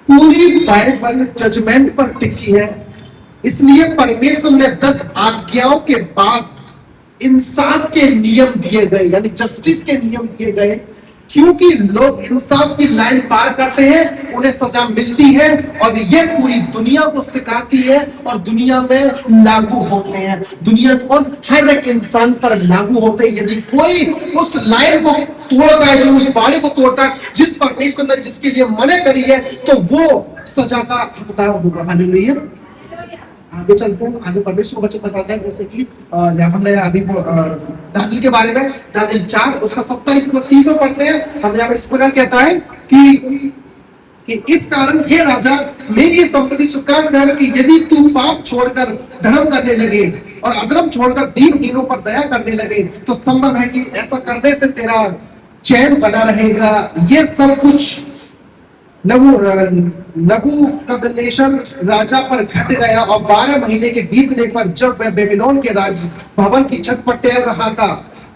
पूरी Bible judgement पर टिकी है। इसलिए परमेश्वर ने 10 आज्ञाओं के बाद इंसाफ के नियम दिए गए, यानी जस्टिस के नियम दिए गए। क्योंकि लोग इंसाफ की लाइन पार करते हैं, उन्हें सजा मिलती है, और ये पूरी दुनिया को सिखाती है और दुनिया में लागू होते हैं। दुनिया को हर एक इंसान पर लागू होते हैं। यदि कोई उस लाइन को तोड़ता है, जो उस बाड़ी को तोड़ता है जिस परमेश्वर ने जिसके लिए मना करी है, तो वो सजा का हकदार होगा। हालेलुया। आगे चलते हैं, आगे परमेश्वर वचन बताता है, जैसे कि हमने अभी दानियल के बारे में, दानियल 4 उसका 27-30 पढ़ते हैं। हम यहाँ पे इस प्रकार कहता है कि इस कारण हे राजा, मेरी संपत्ति स्वीकार कर कि यदि तू पाप छोड़कर धर्म करने लगे और अधर्म छोड़कर दीनहीनों पर दया करने लगे, तो संभव है कि ऐसा करने से तेरा चैन बना रहेगा। ये सब कुछ नबूकदनेस्सर राजा पर घट गया, और 12 महीने के बीतने पर जब वह बेबीलोन के राज भवन की छत पर टहल रहा था,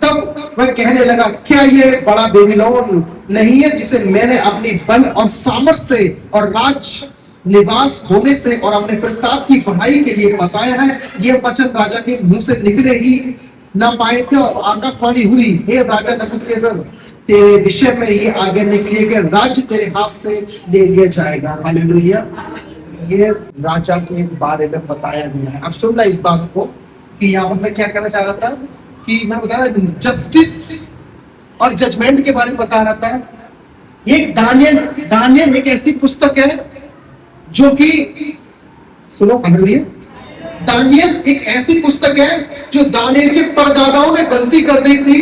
तब वह कहने लगा, क्या ये बड़ा बेबीलोन नहीं है जिसे मैंने अपनी बल और सामर्थ्य से और राज निवास होने से और अपने प्रताप की बढ़ाई के लिए बसाया है। यह वचन राजा के मुंह से निकले ही न पाए थे, और आकाशवाणी हुई, हे राजा नबूकदनेस्सर, तेरे विषय में ये आगे निकलिए कि राज्य तेरे हाथ से ले लिया जाएगा। हालेलुया। ये राजा के बारे में बताया गया है। अब सुनना इस बात को कि यहाँ पर मैं क्या कहना चाह रहा था, कि मैं बता रहा जस्टिस और जजमेंट के बारे में बता रहा था। एक दानियल एक ऐसी पुस्तक है जो कि, सुनो, हालेलुया, दानियल एक ऐसी पुस्तक है जो दानियल के परदादाओं ने गलती कर दी थी।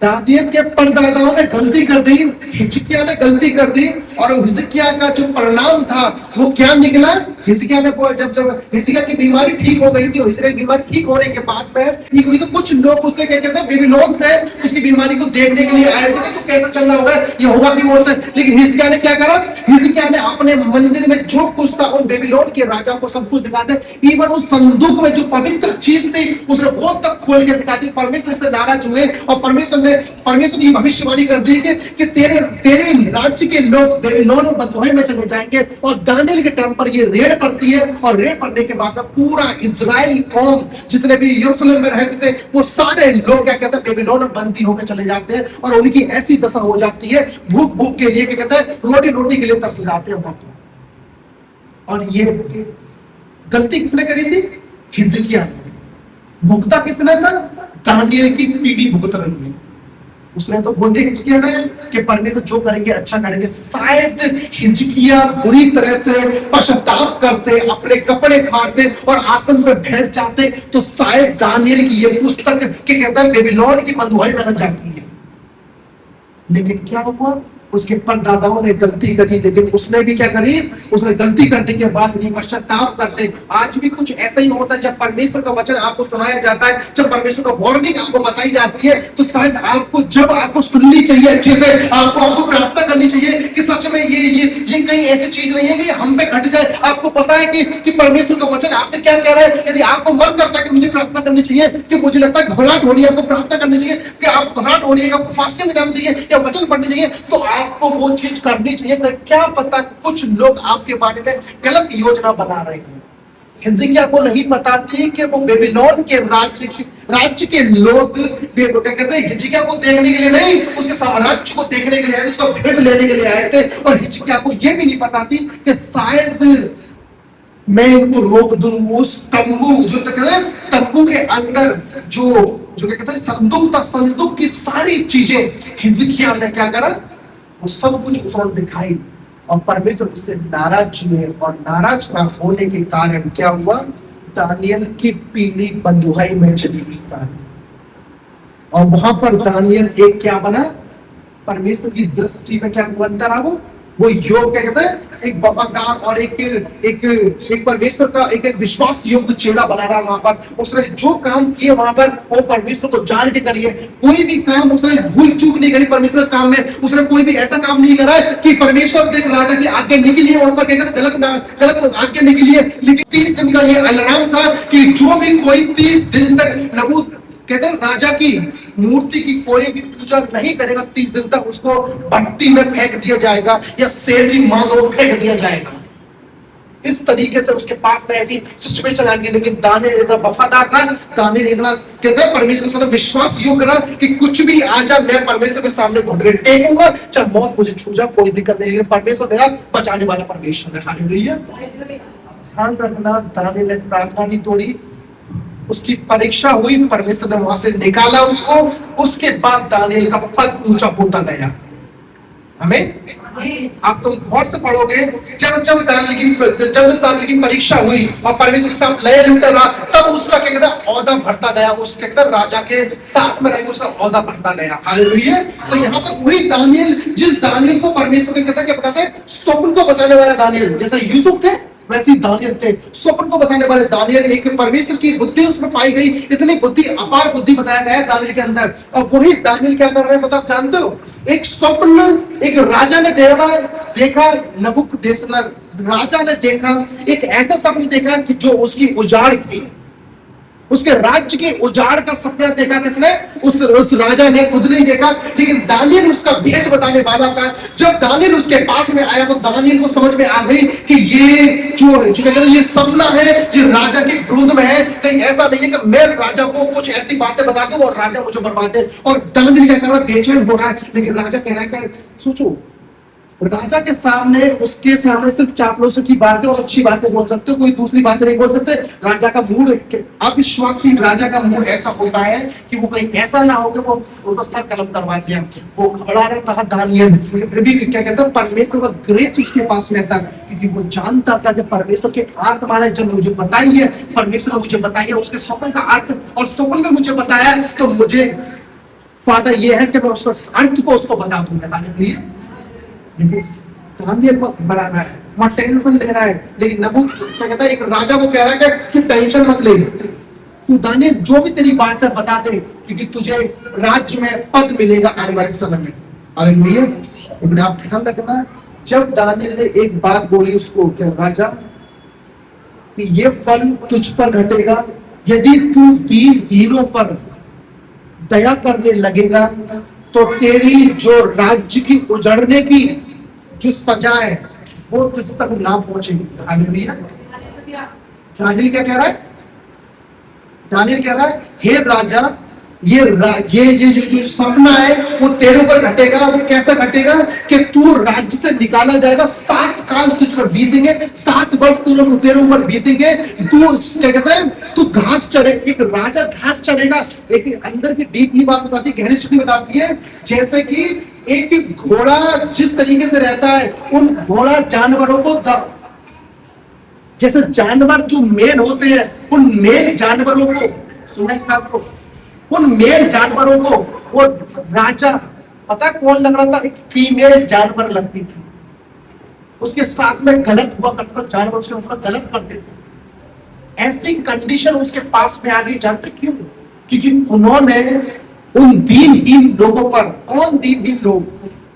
दानियल के परदादाओं ने गलती कर दी, हिजकिय्याह ने गलती कर दी, और हिजकिय्याह का जो परिणाम था वो क्या निकला। हिजकिय्याह ने जब हिजकिय्याह की बीमारी ठीक हो गई थी, और हिजकिय्याह की बीमारी ठीक होने के बाद में ठीक हुई, तो कुछ लोग उससे क्या कहते हैं, बेबीलोन से उसकी बीमारी को देखने के लिए आए थे तो कैसा चल रहा होगा यहोवा की ओर से। लेकिन हिजकिय्याह ने क्या करा, हिजकिय्याह ने अपने मंदिर में जो कुछ था उन बेबीलोन के राजा को सब कुछ दिखा दे। इवन उस संदूक में जो पवित्र चीज थी उसने वो तक खोल के दिखा दी। परमेश्वर से नाराज हुए, और परमेश्वर ने भविष्यवाणी कर दी कि तेरे राज्य के लोग बेबीलोन में बंधुआई में चले जाएंगे। और दानियल के टाइम पर ये रेड पड़ती है, और रेड पड़ने के बाद पूरा इजराइल कौम, जितने भी यरूशलेम में रहते थे, वो सारे लोग क्या कहते हैं, बेबीलोन में बंदी होकर चले जाते हैं, और उनकी ऐसी दशा हो जाती है, भूख भूख के लिए क्या कहते हैं, रोटी के लिए तरस जाते हैं। और ये गलती किसने करी थी, हिजकिय्याह ने। भुगता किसने था, दानियल की पीढ़ी भुगत रही है। उसने तो बोल दिया हिजकिय्याह ने कि परमेश्वर जो करेंगे अच्छा करेंगे। शायद हिजकिय्याह बुरी तरह से पश्चाताप करते, अपने कपड़े फाड़ते और आसन पर बैठ जाते, तो शायद दानियल की ये पुस्तक के कहता है बेबीलोन की बंधुआई बन जाती है। लेकिन क्या हुआ, उसके परदादाओं ने गलती करी, लेकिन उसने भी क्या करी, उसने गलती करने के बाद भी पश्चाताप करते। आज भी कुछ ऐसा ही होता है, जब परमेश्वर का वचन आपको सुनाया जाता है, जब परमेश्वर का वार्निंग आपको बताई जाती है, तो शायद आपको सुननी चाहिए अच्छे से, आपको प्रार्थना करनी चाहिए कि सच में ये कहीं ऐसी चीज नहीं है कि हम पे घट जाए। आपको पता है कि परमेश्वर का वचन आपसे क्या कह रहा है। यदि आपको मन करता है कि मुझे प्रार्थना करनी चाहिए, कि मुझे लगता है घबराहट हो रही है, आपको प्रार्थना करनी चाहिए, कि आपको घबराहट हो रही है, आपको फास्टिंग में जाना चाहिए या वचन पढ़नी चाहिए, तो आपको वो चीज करनी चाहिए। तो क्या पता कुछ लोग आपके बारे में गलत योजना बना रहे हैं। हिजकिय्याह को नहीं पता थी कि वो बेबीलोन के राज्य के लोग क्या कहते हैं, हिजकिय्याह को देखने के लिए नहीं, उसके साम्राज्य को देखने के लिए आए, उसका भेद लेने के लिए आए थे। और हिजकिय्याह को यह भी नहीं पता थी कि शायद मैं इनको रोक दूं। उस तंबू, जो कहते हैं तंबू के अंदर जो क्या कहते हैं संदूक था, संदूक की सारी चीजें हिजकिय्याह ने क्या करा, वो सब कुछ उसने दिखाई, और परमेश्वर उससे नाराज हुए। और नाराज होने के कारण क्या हुआ, दानियल की पीढ़ी बंधुआई में चली गई सारी, और वहां पर दानियल एक क्या बना, परमेश्वर की दृष्टि में क्या बनता रहा, वो योग क्या कहते हैं, एक वफादार और एक परमेश्वर का एक विश्वास योग्य चेहरा बना रहा। वहां पर उसने जो काम किए वहां पर वो परमेश्वर को जान के करिए। कोई भी काम उसने भूल चूक नहीं करी परमेश्वर काम में। उसने कोई भी ऐसा काम नहीं करा कि परमेश्वर देख राजा की आज्ञा निकली है, और क्या कहते गलत आज्ञा निकली है। लेकिन 30 दिन का ये अलार्म था कि जो भी कोई 30 दिन तक कहते हैं राजा की मूर्ति की कोई भी पूजा नहीं करेगा 30 दिन तक उसको भट्टी में फेंक दिया जाएगा या शेर की मांग में फेंक दिया जाएगा। इस तरीके से उसके पास में ऐसी सिचुएशन आ गई। लेकिन दानिएल इतना वफादार था, दानिएल इतना कहते हैं परमेश्वर के साथ विश्वास योग्य रहा कि कुछ भी आ जाए मैं परमेश्वर के सामने घुटने टेकूंगा, चाहे मौत मुझे छू जाए कोई दिक्कत नहीं, लेकिन परमेश्वर मेरा बचाने वाला परमेश्वर है। हालेलुया। ध्यान रखना, दानिएल ने प्रार्थना नहीं तोड़ी, उसकी परीक्षा हुई, परमेश्वर ने वहां से निकाला उसको, उसके बाद दानिएल का पद ऊंचा होता गया। हमें आप तुम गौर से पढ़ोगे, जब दानिएल की परीक्षा हुई और परमेश्वर के साथ लय लिपटा रहा, तब उसका क्या कहता है औहदा बढ़ता गया, उसके कहता राजा के साथ में रह उसका औहदा बढ़ता गया। हालेलुया। तो यहाँ पर वही दानिएल, जिस दानिएल को परमेश्वर के कैसा क्या बताते हैं, स्वप्न को बताने वाला दानिएल, जैसा यूसुफ थे वैसे ही दानिएल थे, स्वप्न को बताने वाले दानिएल। एक परमेश्वर की बुद्धि उसमें पाई गई, इतनी बुद्धि, अपार बुद्धि बताया गया है दानिएल के अंदर। और वही दानिएल क्या कर रहे हैं मतलब जानते हो, एक स्वप्न एक राजा ने देखा, नबूकदनेस्सर राजा ने देखा, एक ऐसा स्वप्न देखा कि जो उसकी उजाड़ थी, उसके राज्य के उजाड़ का सपना देखा किसने, उस राजा ने खुद नहीं देखा, लेकिन दानिएल उसका भेद बताने वाला था। जब दानिएल उसके पास में आया तो दानिएल को समझ में आ गई कि ये जो ये सपना है जो राजा के विरुद्ध में है, कहीं ऐसा नहीं है कि मैं राजा को कुछ ऐसी बातें बता दूं और राजा मुझे बर्बाद दे। और दानिएल क्या कर रहा है, बेचैन हो रहा है, लेकिन राजा कह रहा है सोचो, राजा के सामने, उसके सामने सिर्फ चापलूसी की बातें और अच्छी बातें बोल सकते हो, कोई दूसरी बातें नहीं बोल सकते। राजा का मूड, अविश्वासी राजा का मूड ऐसा होता है कि वो कहीं ऐसा ना हो कि वो उनको सर कलम करवा दिया, वो घबरा रहा था दानिएल, फिर भी क्या कहता है परमेश्वर का ग्रेस उसके पास में था, क्योंकि वो जानता था कि परमेश्वर के अर्थ माने जब मुझे बताइए, परमेश्वर ने मुझे बताइए उसके स्वप्न का अर्थ, और स्वप्न में मुझे बताया तो मुझे फायदा ये है कि मैं उसको अर्थ को उसको बता दूंगा। दानिएल को घबरा रहा है, वहां टेंशन ले रहा है, लेकिन नबूकदनेस्सर कहता है, एक राजा को कह रहा है कि तू टेंशन मत ले, तू दानिएल जो भी तेरी बात है बता दे, क्योंकि तुझे राज्य में पद मिलेगा आने वाले समय में। हालेलुया। लेकिन आप ध्यान रखना, जब दानिएल ने एक बात बोली उसको, क्या राजा कि ये फल तुझ पर घटेगा यदि तू दीनहीनों पर दया करने लगेगा, तो तेरी जो राज्य की उजड़ने की जो सजा है वो तुझ तक ना पहुंचेगी। हालेलुया। दानिएल क्या कह रहा है, दानिएल कह रहा है हे राजा, ये जो सपना है वो तेरे ऊपर घटेगा। वो कैसा घटेगा कि तू राज्य से निकाला जाएगा, 7 काल तुझ पर बीतेंगे, 7 वर्ष तेरे ऊपर बीतेंगे, तू क्या कहता है, तू घास चढ़े, एक राजा घास चढ़ेगा। एक अंदर की डीपली बात बताती है, गहरी स्थिति बताती है, जैसे कि एक घोड़ा जिस तरीके से रहता है, उन घोड़ा जानवरों को जैसे जानवर जो मेल होते हैं, उन मेल जानवरों को, सुना इस बात को, उन मेल जानवरों को वो राजा, पता कौन लग रहा था, एक फीमेल जानवर लगती थी, उसके साथ में गलत हुआ करता था, जानवर उसके ऊपर गलत करते थे। ऐसी कंडीशन उसके पास में आ गई, जानते क्यों? क्योंकि उन्होंने उन दीनहीन लोगों पर, कौन दीनहीन लोग,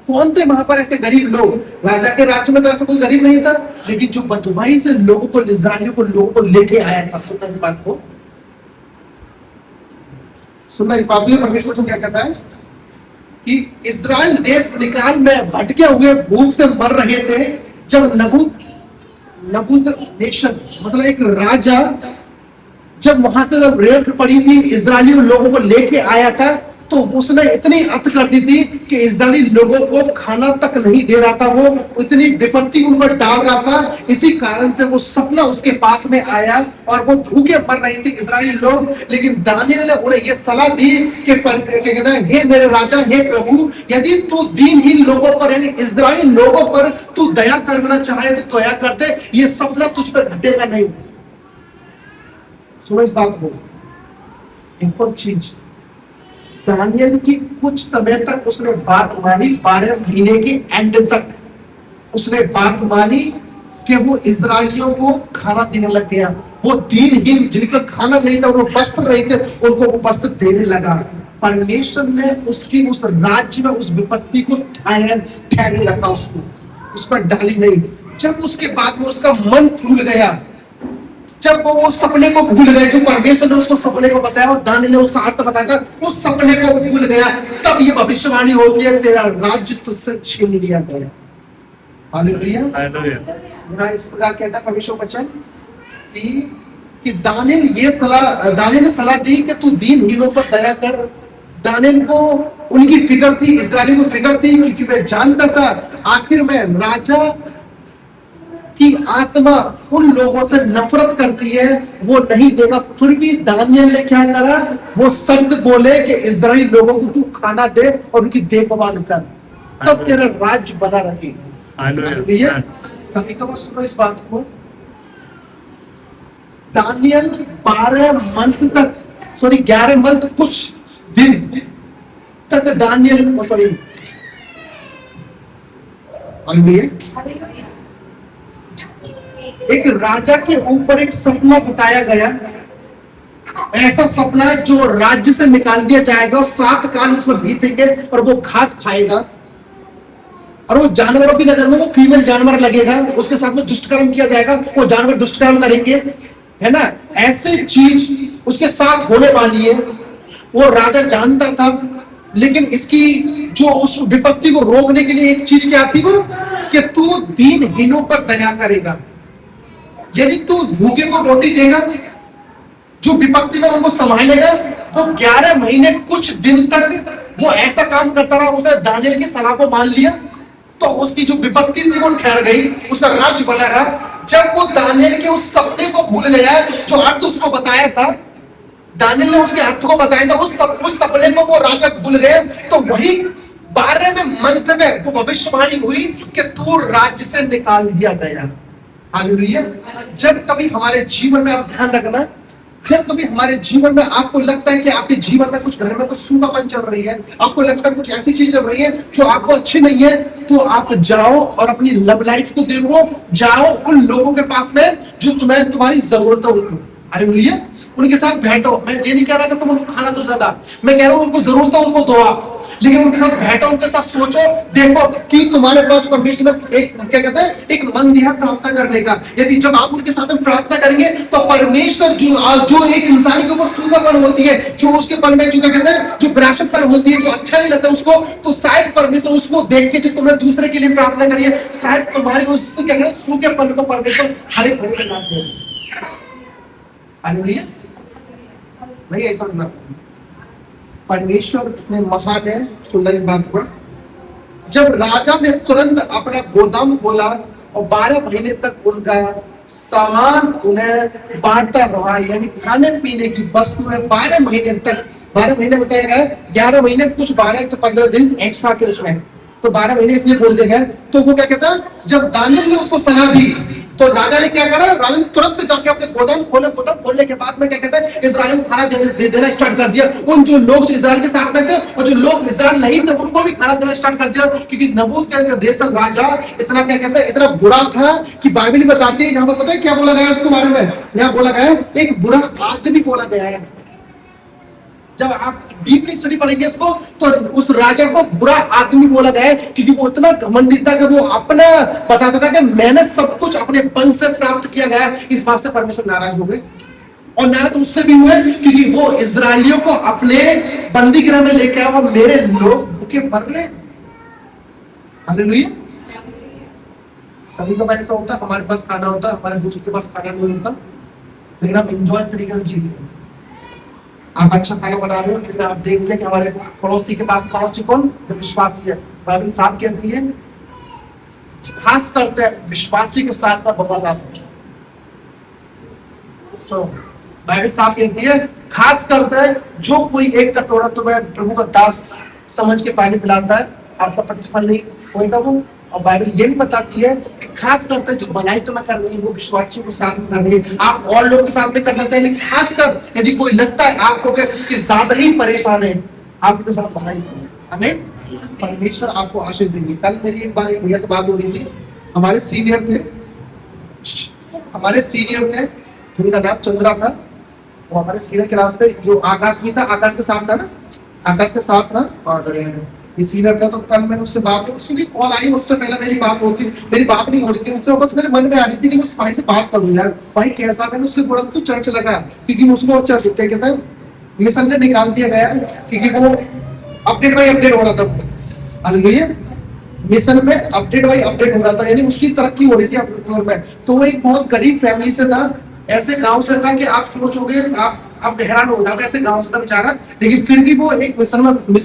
कौन थे वहां पर ऐसे गरीब लोग? राजा के राज्य में तो ऐसा कोई गरीब नहीं था, लेकिन जो बदमाशी से लोगों को, इस्राएलियों को, लोगों को लेके आया था। सुनना इस बात को, सुनना इस बात को, परमेश्वर तो क्या कहता है कि इस्राएल देश निकाल में भटके हुए भूख से मर रहे थे, जब नबूकदनेस्सर मतलब एक राजा जब वहां से जब रेड पड़ी थी, इस्राएली लोगों को लेके आया था, तो उसने इतनी अत कर दी थी कि इस्राएली लोगों को खाना तक नहीं दे रहा था, वो इतनी विपत्ति उन पर डाल रहा था। इसी कारण से वो सपना उसके पास में आया और वो भूखे मर रहे थे इस्राएली लोग। लेकिन दानिएल ने उन्हें ये सलाह दी कि कहता है, हे मेरे राजा, हे प्रभु, यदि तू दीनहीन लोगों पर, यानी इस्राएली लोगों पर तू दया करना चाहे तो दया कर दे, ये सपना तुझ पर घटेगा नहीं। सुनो इस बात को, एक और चीज, दानिएल की कुछ समय तक उसने बात मानी, 12 महीने के एंड तक उसने बात मानी कि वो इस्राएलियों को खाना देने लग गया। वो दीनहीन जिनका खाना नहीं था, उनको वस्त्र नहीं थे, उनको वो वस्त्र देने लगा। परमेश्वर ने उसकी उस राज्य में उस विपत्ति को ठहरे रखा, उसको उस पर डाली नहीं। जब उसके बाद में उसका मन फूल गया, जब वो उस सपने को भूल गए जो परमेश्वर ने उसको सपने को बताया और दानियेल ने उसका अर्थ बताया था, उस सपने को भूल गया, तब ये भविष्यवाणी होती है तेरा राज्य तुझसे छीन लिया गया। हालेलुया। यहाँ इस प्रकार कहता है परमेश्वर वचन कि दानियेल ने सलाह दी कि तू दीनहीनों पर दया कर। दानियेल को उनकी फिक्र थी, इस्राएली को फिक्र थी, क्योंकि वह जानता था आखिर में राजा की आत्मा उन लोगों से नफरत करती है, वो नहीं देगा। फिर भी दानियेल ने क्या करा, वो शब्द बोले कि इस्राएली लोगों को तू खाना दे और उनकी देखभाल कर, तब तेरा राज्य बना रहेगा। कभी कभार सुनो इस बात को, दानियेल 11 मंथ कुछ दिन तक दानियेल एक राजा के ऊपर एक सपना बताया गया, ऐसा सपना जो राज्य से निकाल दिया जाएगा और 7 काल उसमें बीतेंगे और वो घास खाएगा और वो जानवरों की नजर में वो फीमेल जानवर लगेगा, उसके साथ में दुष्टकर्म किया जाएगा, वो जानवर दुष्टकर्म करेंगे, है ना। ऐसे चीज उसके साथ होने वाली है, वो राजा जानता था। लेकिन इसकी जो उस विपत्ति को रोकने के लिए एक चीज क्या थी, वो कि तू दीनहीनों पर दया करेगा। यदि तू भूखे को रोटी देगा, जो विपत्ति में उनको संभालेगा, वो 11 महीने कुछ दिन तक वो ऐसा काम करता रहा। उसने दानियेल की सलाह को मान लिया, तो उसकी जो विपत्ति थी वो ठहर गई, उसका राज्य बना रहा। जब वो दानियेल के उस सपने को भूल गया, जो अर्थ उसको बताया था, दानियेल ने उसके अर्थ को बताया था, उस सपने को वो राजा भूल गए, तो वही 12वें मंथ में वो भविष्यवाणी हुई कि तू राज्य से निकाल दिया गया। हालेलुया। जब कभी हमारे जीवन में, आप ध्यान रखना, जब कभी हमारे जीवन में आपको लगता है कि आपके जीवन में कुछ घर में कुछ सूखापन चल रही है, आपको लगता है कुछ ऐसी चीज चल रही है जो आपको अच्छी नहीं है, तो आप जाओ और अपनी लव लाइफ को देखो, जाओ उन लोगों के पास में जो तुम्हारी जरूरत है उनको, हालेलुया, उनके साथ बैठो। मैं ये नहीं कह रहा कि तुम उनको खाना दो ज्यादा, मैं कह रहा हूँ उनको जरूरत है उनको दो आप, लेकिन उनके साथ बैठो, उनके साथ सोचो, देखो कि तुम्हारे पास परमेश्वर एक क्या कहते हैं, एक मन दिया प्रार्थना करने का। यदि जब आप उनके साथ में प्रार्थना करेंगे तो परमेश्वर जो एक इंसान के ऊपर सूखापन होती है, जो उसके मन में जो क्या कहते हैं, जो विरासतपन होती है, जो अच्छा नहीं लगता उसको, तो शायद परमेश्वर उसको देख के जो तुमने दूसरे के लिए प्रार्थना करी है, शायद तुम्हारी उस क्या कहते हैं सूखेपन को परमेश्वर हरे भरे बना दे। हालेलुया। नहीं ऐसा ना, परमेश्वर कितने महान है। सुनना इस बात पर, जब राजा ने तुरंत अपना गोदाम खोला और 12 महीने तक उनका सामान उन्हें बांटता रहा, यानी खाने पीने की वस्तु है 12 महीने तक, 12 महीने बताया गया, 11 महीने कुछ 12 तो 15 दिन एक्स्ट्रा के उसमें, तो 12 महीने इसलिए बोल दिया गया। तो वो क्या कहता है, जब दानियेल ने उसको सलाह दी तो राजा ने क्या करा, राजा ने तुरंत जाके अपने गोदाम खोले, गोदाम खोलने के बाद में क्या कहते हैं, इस्राएलियों को खाना देना स्टार्ट कर दिया। उन जो लोग जो इस्राएल के साथ में थे और जो लोग इस्राएल नहीं थे उनको भी खाना देना स्टार्ट कर दिया, क्योंकि नबूकदनेस्सर राजा इतना क्या कहते हैं, इतना बुरा था कि बाइबल बताती है, यहाँ पर पता है क्या बोला गया उसके बारे में, यहाँ बोला गया एक बुरा आदमी बोला गया है। जब आप डीपली स्टडी पढ़ेंगे इसको, तो उस राजा को बुरा आदमी बोला गया है, क्योंकि वो इतना घमंडी था कि वो अपना बताता था कि मैंने सब कुछ अपने बल से प्राप्त किया गया। इस बात से परमेश्वर नाराज हो गए, और नाराज उससे भी हुए क्योंकि वो इजरायलियों को अपने बंदी गृह में लेके आया और मेरे लोग भूखे मर रहे। हालेलुया। कभी कभी ऐसा होता है हमारे पास खाना होता है, हमारे दूसरे के पास खाना नहीं होता, लेकिन हम एंजॉय तरीके से जीते हैं। आप अच्छा खाना बना रहे हो, लेकिन आप देखते हैं कि हमारे पड़ोसी के पास, पड़ोसी कौन, विश्वासी है। बाइबल साफ कहती है खास करते हैं विश्वासी के साथ में वफादार। बाइबल साफ कहती है खास करते हैं जो कोई एक कटोरा तुम्हें प्रभु का दास समझ के पानी पिलाता है, आपका प्रतिफल नहीं होगा वो। और बाइबल ये भी बताती है कि खास करते जो भलाई तुम्हें करनी है वो विश्वासियों के साथ में करनी है। आप और लोगों के साथ में कर सकते हैं, लेकिन खासकर यदि कोई लगता है आपको कि ज्यादा ही परेशान है, आपके साथ भलाई करें। आमीन। परमेश्वर आपको आशीष देंगे। कल मेरी एक बार एक भैया से बात हो रही थी, हमारे सीनियर थे जिनका नाम चंद्रा था। हमारे सीनियर क्लास पे जो आकाश भी था, आकाश के साथ था ना, आकाश के साथ था, और ये सीनियर था, तो कल मैंने उससे बात की, उसकी कॉल आई, उससे पहले मेरी बात नहीं हो रही थी उससे, बस मेरे मन में आ रही थी कि मैं उस भाई से बात करूं यार, भाई कैसा। मैंने उससे बोला तो चर्च लगा, क्योंकि उसको चर्च क्या कहता है, मिशन में निकाल दिया गया, क्योंकि वो अपडेट बाई अपडेट हो रहा था। हालेलुया। मिशन में अपडेट बाई अपडेट हो रहा था, यानी उसकी तरक्की हो रही थी अपने दौर में। तो वो एक बहुत गरीब फैमिली से था, ऐसे गांव से था कि आप सोचोगे, आप हैरान हो जाओगे, ऐसे गांव से था बेचारा, लेकिन फिर भी वो एक मिशन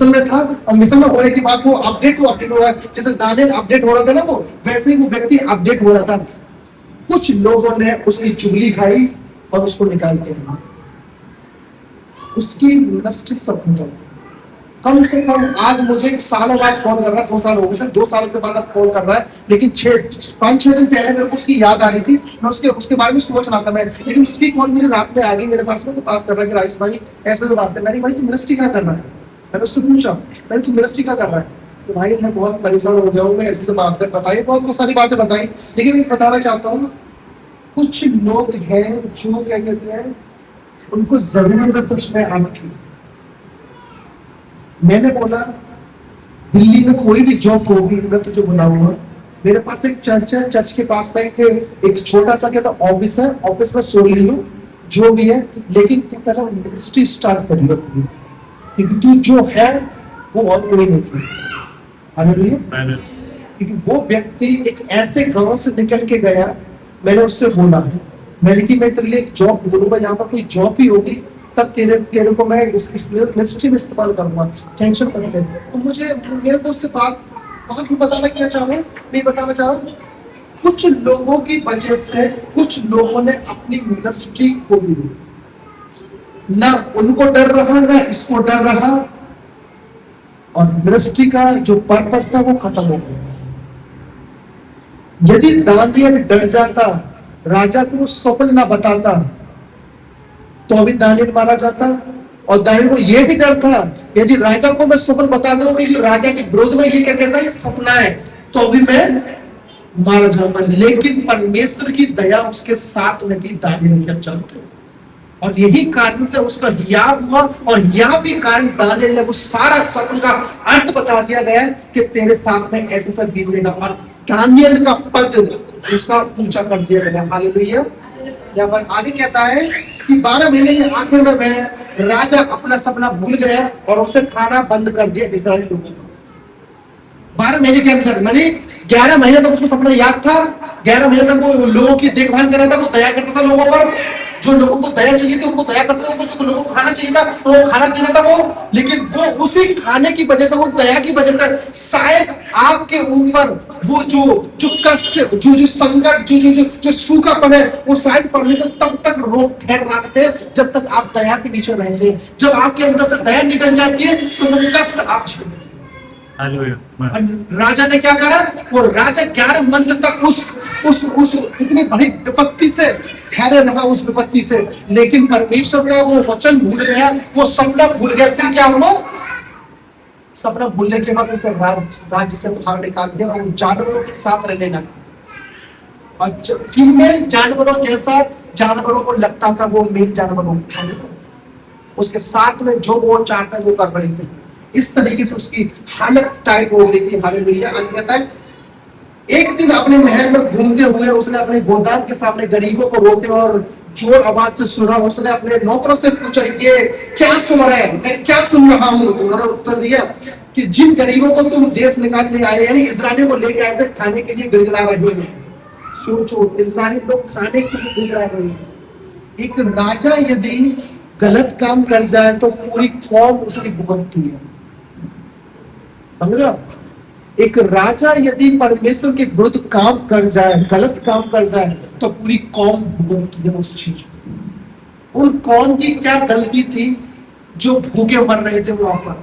में था, और मिशन में होने के बाद वो अपडेट हो रहा है, जैसे दानियल अपडेट हो रहा था ना, वो वैसे ही वो व्यक्ति अपडेट हो रहा था। कुछ लोगों ने उसकी चुगली खाई और उसको निकाल दिया, उसकी मिनिस्ट्री सब खत्म। कम से कम आज मुझे एक सालों बाद फोन कर रहा है, 2 साल हो गए, 2 साल के बाद अब फोन कर रहा है, लेकिन 5-6 दिन पहले मेरे को उसकी याद आ रही थी, मैं उसके बारे में सोच रहा था मैं, लेकिन उसकी कॉल मुझे रात में आ गई मेरे पास में, तो बात कर रहा है कि राजेश भाई ऐसे तो बात है। मैंने भाई तू मिनिस्ट्री क्या कर रहा है, मैंने उससे पूछा, मैंने तू मिनिस्ट्री क्या कर रहा है, तो भाई मैं बहुत परेशान हो गया हूँ, मैं ऐसे से बात कर बताई, बहुत सारी बातें बताई, लेकिन मैं बताना चाहता हूँ, कुछ लोग हैं जो क्या कहते हैं, उनको जरूरत है सच में आपकी। मैंने बोला दिल्ली में कोई भी जॉब होगी मैं तुझे बुलाऊंगा। मेरे पास एक चर्च है, चर्च के पास में एक छोटा सा क्या था ऑफिस है, ऑफिस में सो ले लो जो भी है, लेकिन तू पहले मिनिस्ट्री स्टार्ट कर लो, क्योंकि तू जो है वो और कोई नहीं थी। हालेलुया। क्योंकि वो व्यक्ति एक ऐसे गांव से निकल के गया, मैंने उससे बोला, मैंने कि मैं तेरे लिए एक जॉब ढूंढूंगा, जहाँ पर कोई जॉब ही होगी, तब तेरे को मैं इस मिनिस्ट्री में इस्तेमाल करूंगा, टेंशन मत ले। तो मुझे मेरे दोस्त से बात बताना क्या चाह रहा हूँ, नहीं बताना चाह रहा हूँ, कुछ लोगों की वजह से कुछ लोगों ने अपनी मिनिस्ट्री खो दी, ना उनको डर रहा ना इसको डर रहा, और मिनिस्ट्री का जो पर्पस था वो खत्म हो गया। यदि दानियल डर जाता, राजा को स्वप्न ना बताता, तो अभी दानियल मारा जाता। और दानियल को यह भी डर था, यदि राजा को मैं स्वप्न बता दूं कि राजा के विरोध में ये क्या कहता है, ये सपना है, तो अभी मैं मारा जाऊंगा। लेकिन परमेश्वर की दया उसके साथ में भी दानियल के चलते, और यही कारण से उसका हियाव हुआ, और हियाव के कारण दानियल ने वो सारा स्वप्न का अर्थ बता दिया गया कि तेरे साथ में ऐसे सब बीतेगा, और दानियल का पद उसका ऊंचा कर दिया गया। हालेलुया। या पर आगे कहता है कि 12 महीने के आखिर में वह राजा अपना सपना भूल गया और उसे खाना बंद कर दिया इस्राएली लोगों को। 12 महीने के अंदर, माने 11 महीने तक उसको सपना याद था, 11 महीने तक वो लोगों की देखभाल कर रहा था, वो दया करता था लोगों पर, जो लोगों को दया चाहिए थी उनको दया करता था, उनको जो लोगों को खाना चाहिए था तो वो खाना देता था वो। लेकिन वो उसी खाने की वजह से, वो दया की वजह से शायद आपके ऊपर वो जो कष्ट, जो संकट, जो सूखापन है, वो शायद परमेश्वर तब तक रोक ठहर रखते हैं जब तक आप दया के नीचे रहेंगे। जब आपके अंदर से दया निकल जाती है तो वो कष्ट आप झेलेंगे। राजा ने क्या करा, वो राजा 11 मंथ तक उस इतनी बड़ी विपत्ति से ठहरे रहा, उस विपत्ति से, लेकिन परमेश्वर का वो वचन भूल गया, वो सपना भूल गया। फिर क्या हुआ, सपना भूलने के बाद उसे राज्य से बाहर निकाल दिया और जानवरों के साथ रहने लगा। और फीमेल जानवरों जैसा जानवरों को लगता था, वो मेल जानवरों उसके साथ में जो वो चाहता है वो कर रहे थे। इस तरीके से उसकी हालत टाइट हो गई थी। हालेलुया। कहता है एक दिन अपने महल में घूमते हुए उसने अपने गोदाम के सामने गरीबों को रोते और जोर आवाज से सुना। उसने अपने नौकरों से पूछा, ये क्या सो रहा है, मैं क्या सुन रहा हूँ। उन्होंने उत्तर दिया कि जिन गरीबों को तुम देश निकालने आए, यानी इस्राएलियों को लेके आए थे, खाने के लिए गिड़गिड़ा रहे हैं। सोचो, इस्राएली लोग खाने के लिए गिड़गिड़ा रहे हैं। एक राजा यदि गलत काम कर जाए तो पूरी कौम उसकी भुगतती है, समझ रहे हो। एक राजा यदि परमेश्वर के विरुद्ध काम कर जाए, गलत काम कर जाए, तो पूरी कौम भुगतती है उस चीज। उन कौम की क्या गलती थी जो भूखे मर रहे थे वहां पर,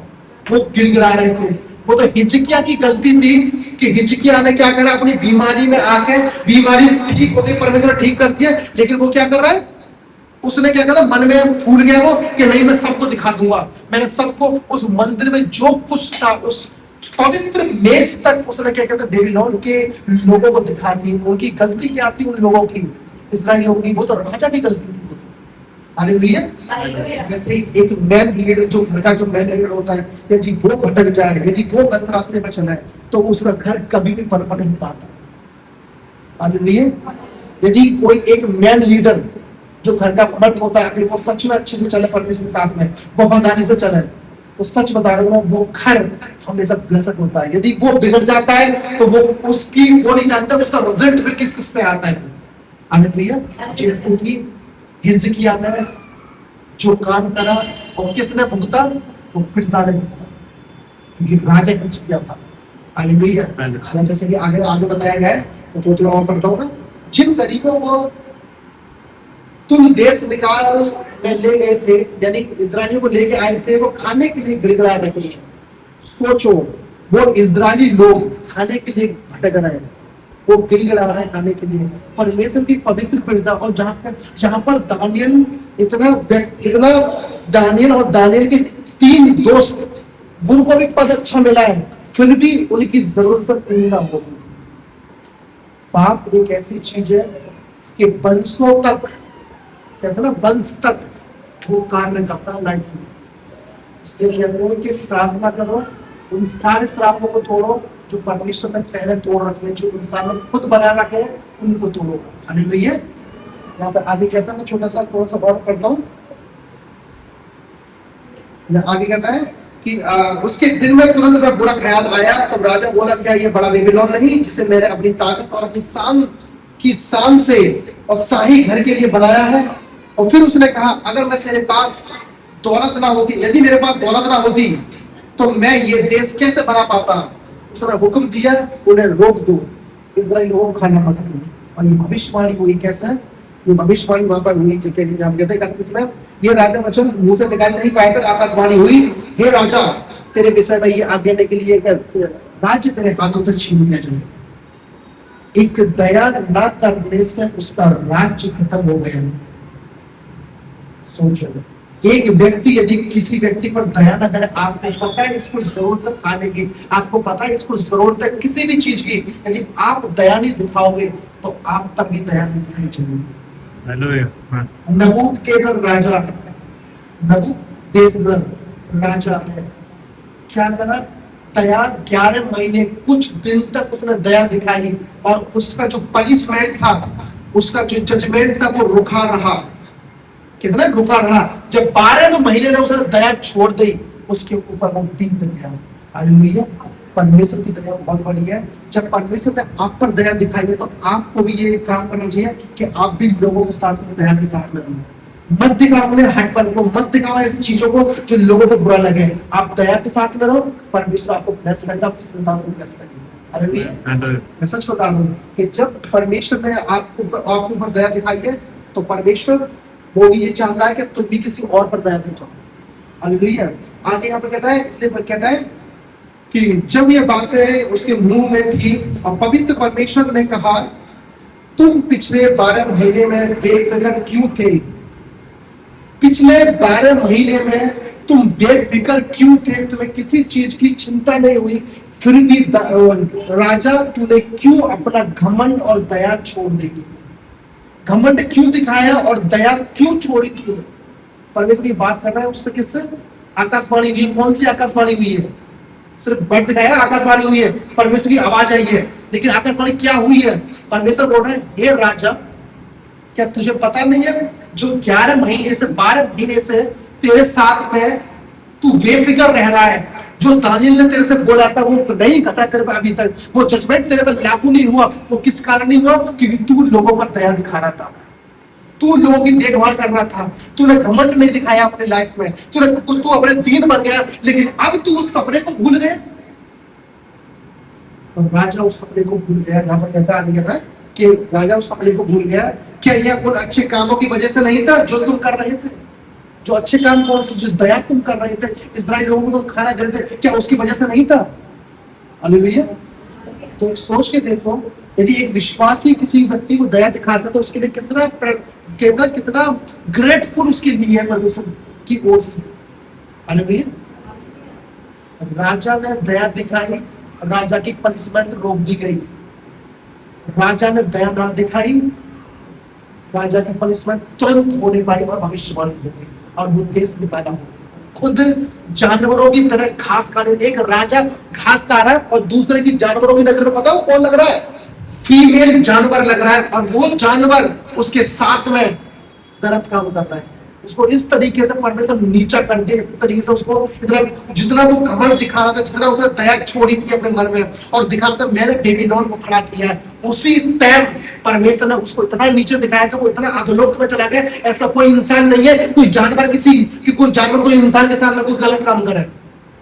वो गिड़गिड़ा रहे थे। वो तो हिजकिया की गलती थी कि हिजकिया ने क्या करा, अपनी बीमारी में आके बीमारी ठीक हो गई, परमेश्वर ठीक कर दिया, लेकिन वो क्या कर रहा है, उसने क्या करा, मन में फूल गया वो कि नहीं मैं सबको दिखा दूंगा, मैंने सबको उस मंदिर में जो कुछ था, उस पवित्र मेज तक उसने क्या कहते बेबीलोन के लोगों को दिखा दी। उनकी गलती क्या थी, उन लोगों की, इस्राएल लोगों की, वो तो राजा की गलती थी। हालेलुया। जैसे एक मैन लीडर, जो घर का जो मैन लीडर होता है, यदि वो भटक जाए, यदि वो गलत रास्ते पर चला है, तो उसका घर कभी भी पनप नहीं पाता। हालेलुया। यदि कोई एक मैन लीडर जो घर का मर्द होता है, अगर वो सच में अच्छे से चले, परमेश्वर के साथ में वफादारी से चले, तो सच बता रहा हूँ, वो घर हमेशा ब्लेसड होता है। यदि वो बिगड़ जाता है तो वो नहीं जानता उसका रिजल्ट फिर किस किस पे आता है। हालेलुया। जैसे कि हिजकिय्याह ने जो काम करा और किसने भुगता, वो फिरसा ने भुगता, क्योंकि राजा हिजकिय्याह था। हालेलुया। जैसे कि आगे आगे बताया गया है, तो थोड़ा और पढ़ता हूँ ना। जिन गरीबों को तुम देश निकाल में ले गए थे, यानी इस्राएलियों को लेके आए थे, वो खाने के लिए गिड़गिड़ा रहे हैं। सोचो, वो इस्राएली लोग खाने के लिए भटक रहे हैं, वो गिड़गिड़ा रहे हैं खाने के लिए। परमेश्वर की पवित्र प्रजा, और जहां पर दानियल इतना दानियल और दानियल के 3 दोस्त, उनको भी पद अच्छा मिला है, फिर भी उनकी जरूरत पूरी ना होगी। पाप एक ऐसी चीज है कि वंशों तक, कहते ना, वंश तक वो कार्य करता है लाइफ में। इसलिए कहते हैं कि प्रार्थना करो, उन सारे श्रापों को तोड़ो जो परमेश्वर ने पहले तोड़ रखे हैं, जो इंसान ने खुद बना रखे हैं, उनको तोड़ो। हालेलुया। यहाँ पर आगे कहता है, छोटा सा थोड़ा सा और पढ़ता हूँ। आगे कहता है कि उसके दिन में तुरंत में बुरा ख्याल आया, तब राजा बोला, क्या ये बड़ा बेबीलोन नहीं, जिसे मैंने अपनी ताकत और अपनी शान से और शाही घर के लिए बनाया है। और फिर उसने कहा, अगर मैं तेरे पास दौलत ना होती, यदि मेरे पास दौलत ना होती, तो मैं ये देश कैसे बना पाता। उसने हुक्म दिया, उन्हें रोक दो, इस्राएली लोगों को खाना मत दो। और ये भविष्यवाणी हुई कैसे? ये भविष्यवाणी वहां पर हुई, जो हम कहते हैं 31 में, ये राजा वचन मुंह से निकाल नहीं पाए थे, आकाशवाणी हुई, हे राजा, तेरे विषय में ये आज्ञा देने के लिए राज्य तेरे हाथों से छीन लिया जाए। एक दया ना करने से उसका राज्य खत्म हो गया। सोचो, एक व्यक्ति यदि किसी व्यक्ति पर दया न करे, आपको पता है इसको जरूरत है खाने की, आपको पता है इसको जरूरत है किसी भी चीज की, यदि आप दया नहीं दिखाओगे तो आप पर भी दया नहीं दिखाई जाएगी। नबूकदनेस्सर राजा, नबूकदनेस्सर राजा ने क्या करा? दया 11 महीने, कुछ दिन तक उसने दया दिखाई, और उसका जो पनिशमेंट था, उसका जो जजमेंट था, वो रुका रहा। कितना रुका रहा? जब 12 महीने में उसने दया छोड़ दी, उसके ऊपर वो बीत गया। हालेलुया। परमेश्वर की दया बहुत बड़ी है। जब परमेश्वर ने आप पर दया दिखाई है, तो आपको भी ये काम करना चाहिए कि आप भी लोगों के साथ में दया के साथ में रहो। मत दिखाओ अपने हटपन को, मत दिखाओ ऐसी चीजों को जो लोगों को बुरा लगे। आप दया के साथ में रहो, परमेश्वर आपको ब्लेस करेगा, आपकी संतान को ब्लेस करेगा। हालेलुया। मैं सच बता रहा हूं कि जब परमेश्वर ने आपके ऊपर दया दिखाई है, तो परमेश्वर वो भी ये चाहता है कि तुम भी किसी और पर दया दिखाओ। हालेलुया। आगे यहाँ पर कहता है, इसलिए कहता है कि जब ये बातें उसके मुंह में थी, और पवित्र परमेश्वर ने कहा, तुम पिछले 12 महीने में बेफिक्र क्यों थे? पिछले 12 महीने में तुम बेफिक्र क्यों थे? तुम्हें किसी चीज की चिंता नहीं हुई, फिर भी राजा, तूने क्यों अपना घमंड और दया छोड़ दी? घमंड क्यों दिखाया और दया क्यों छोड़ी तूने? परमेश्वर की बात कर रहा है उससे। किससे? आकाशवाणी हुई। कौन सी आकाशवाणी हुई है? सिर्फ बट दिखाया, आकाशवाणी हुई है, परमेश्वर की आवाज आई है, लेकिन आकाशवाणी क्या हुई है? परमेश्वर बोल रहे हैं, हे राजा, क्या तुझे पता नहीं है, जो 11 महीने से 12 महीने से तेरे साथ में तू बेफिक्र रह रहा है, जो दानियल ने तेरे से बोला था वो नहीं घटा तेरे पर अभी तक, वो जजमेंट तेरे पर लागू नहीं हुआ। वो किस कारण नहीं हुआ? क्योंकि तू लोगों पर दया दिखा रहा था, तू लोगों की देखभाल कर रहा था, तूने घमंड नहीं दिखाया अपनी लाइफ में, तू अपने दीन बन गया, लेकिन अब तू उस सपने को भूल गया। तो राजा उस सपने को भूल गया। यहाँ पर कहता है कि राजा उस सपने को भूल गया। क्या यह उन अच्छे कामों की वजह से नहीं था जो तुम कर रहे थे? जो अच्छे काम कौन से? जो दया तुम कर रहे थे, इस्राएली लोगों को तुम खाना दे रहे थे, क्या उसकी वजह से नहीं था? हालेलुया। तो एक सोच के देखो, यदि एक विश्वासी किसी व्यक्ति को दया दिखाता तो उसके लिए कितना ग्रेटफुल उसके लिए है परमेश्वर की ओर से। हालेलुया। राजा ने दया दिखाई, राजा की पनिशमेंट रोक दी गई। राजा ने दया ना दिखाई, राजा की पनिशमेंट तुरंत होने पाई और भविष्यवाणी हो गई और वो देश निकाला हो। खुद जानवरों की तरह घास खा रहे, एक राजा घास खा रहा है और दूसरे की जानवरों की नजर में पता हो कौन लग रहा है? फीमेल जानवर लग रहा है, और वो जानवर उसके साथ में गलत काम कर रहा है। उसको इस तरीके से परमेश्वर नीचा कर दिया, इस तरीके से उसको इतना, जितना वो घमंड दिखा रहा था, जितना उसने दया छोड़ी थी अपने मन में और दिखा रहा था मैंने बेबीलोन को खड़ा किया है, उसी टाइम परमेश्वर ने उसको इतना नीचे दिखाया कि वो इतना अधोलोक में चला गया। ऐसा कोई इंसान नहीं है कोई जानवर कोई जानवर कोई इंसान के सामने कोई गलत काम करे,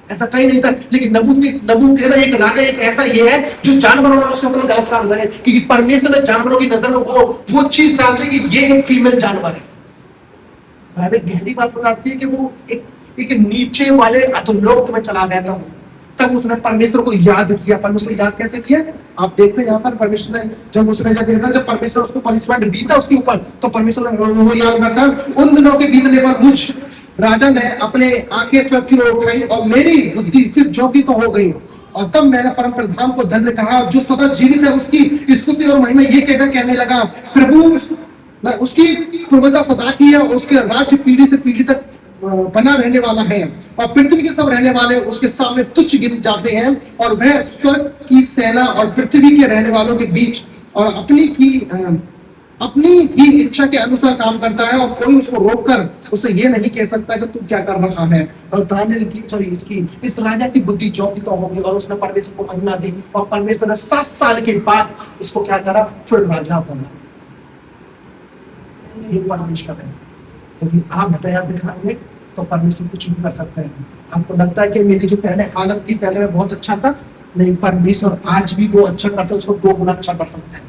ऐसा कहीं नहीं था। लेकिन नबू कहता एक राजा एक ऐसा ये है जो जानवरों में उसके ऊपर गलत काम करे, क्योंकि परमेश्वर ने जानवरों की नजर में वो चीज डाल दी कि ये एक फीमेल जानवर है। बाइबल गहरी बात बताती है कि वो एक नीचे वाले अधोलोक में चला गया था। तब उसने परमेश्वर को याद किया। परमेश्वर को याद कैसे किया? आप देखते हैं यहाँ पर परमेश्वर ने जब परमेश्वर उसको पनिशमेंट दी था उसके ऊपर, तो परमेश्वर ने वो याद करता, उन दिनों के बीतने पर मुझ राजा ने अपने आंखें स्वर्ग की ओर उठाई और मेरी बुद्धि फिर जोगी तो हो गई। और तब मैंने परम प्रधान को धन्य कहा, जो सदा जीवित है उसकी स्तुति और महिमा ये कहकर कहने लगा, प्रभु उसकी प्रभुता सदा की है, उसके राज्य पीढ़ी से पीढ़ी तक बना रहने वाला है, और पृथ्वी के सब रहने वाले उसके सामने तुच्छ गिन जाते हैं, और वह स्वर्ग की सेना और पृथ्वी के रहने वालों के बीच और अपनी ही इच्छा के अनुसार काम करता है, और कोई उसको रोककर उसे ये नहीं कह सकता कि तू क्या कर रहा है। और दानियेल की इस राजा की बुद्धि चौकी तो होगी, और उसने परमेश्वर को महिमा दी, और परमेश्वर ने 7 साल के बाद उसको क्या करा, फिर राजा बना। ये परमेश्वर है। यदि आप दया दिखाएंगे तो परमेश्वर कुछ भी कर सकते हैं। आपको लगता है कि मेरी जो पहले हालत थी, पहले मैं बहुत अच्छा था, नहीं, परमेश्वर आज भी वो अच्छा करता है, उसको 2 गुना अच्छा कर सकता है।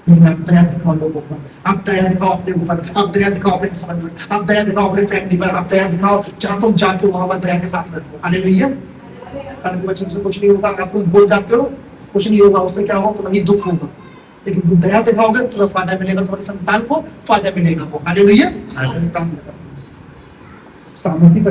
लेकिन आप दया दिखाओ लोगों पर, आप दया दिखाओ अपने ऊपर, आप दया दिखाओ अपने समाज में, आप दया दिखाओ अपने फैमिली पर, आप दया दिखाओ जहां तुम जाते हो वहां पर दया के साथ रखो। हालेलुया। कल के बच्चों से कुछ नहीं होगा, आप लोग बोल जाते हो कुछ नहीं होगा, उससे क्या होगा, तुम्हें दुख होगा। लेकिन तुम दया दिखाओगे तुम्हें फायदा मिलेगा, तुम्हारे संतान को फायदा मिलेगा। वो हालेलुया। सामर्थ्य